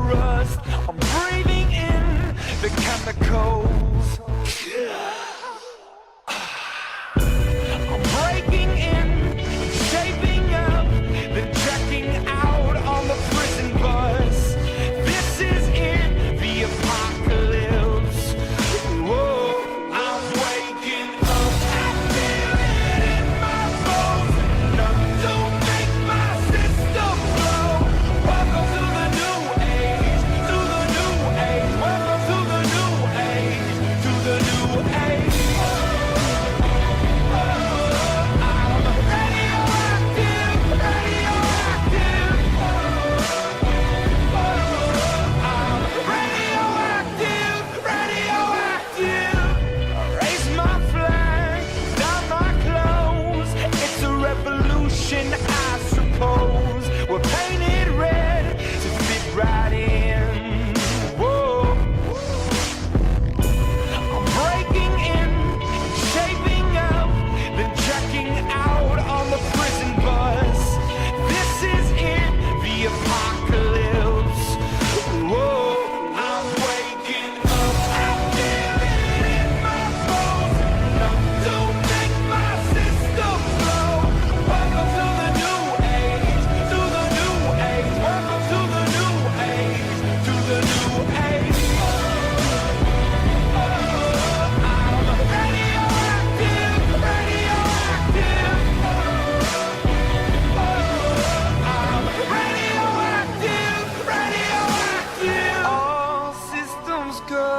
rust. I'm breathing in the chemicals. I'm breaking in, shaping up, then checking out on the prison bus. This is it, the apocalypse. Whoa, I'm waking up, I feel it in my bones. Enough to make my system blow. Welcome to the new age, to the new age. Welcome to the new age, to the new age. I suppose we're painted red to fit right in. Whoa. I'm breaking in, shaping up, then checking out on the prison bus. This is it, the apocalypse. Whoa, I'm waking up, I feel it in my bones. Enough to make my system blow. Welcome to the new age, to the new age. Welcome to the new age, to the new age. I'm radioactive, radioactive. I'm radioactive, radioactive. All systems go.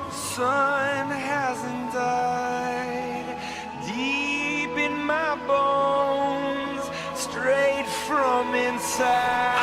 The sun hasn't died. Deep in my bones, straight from inside.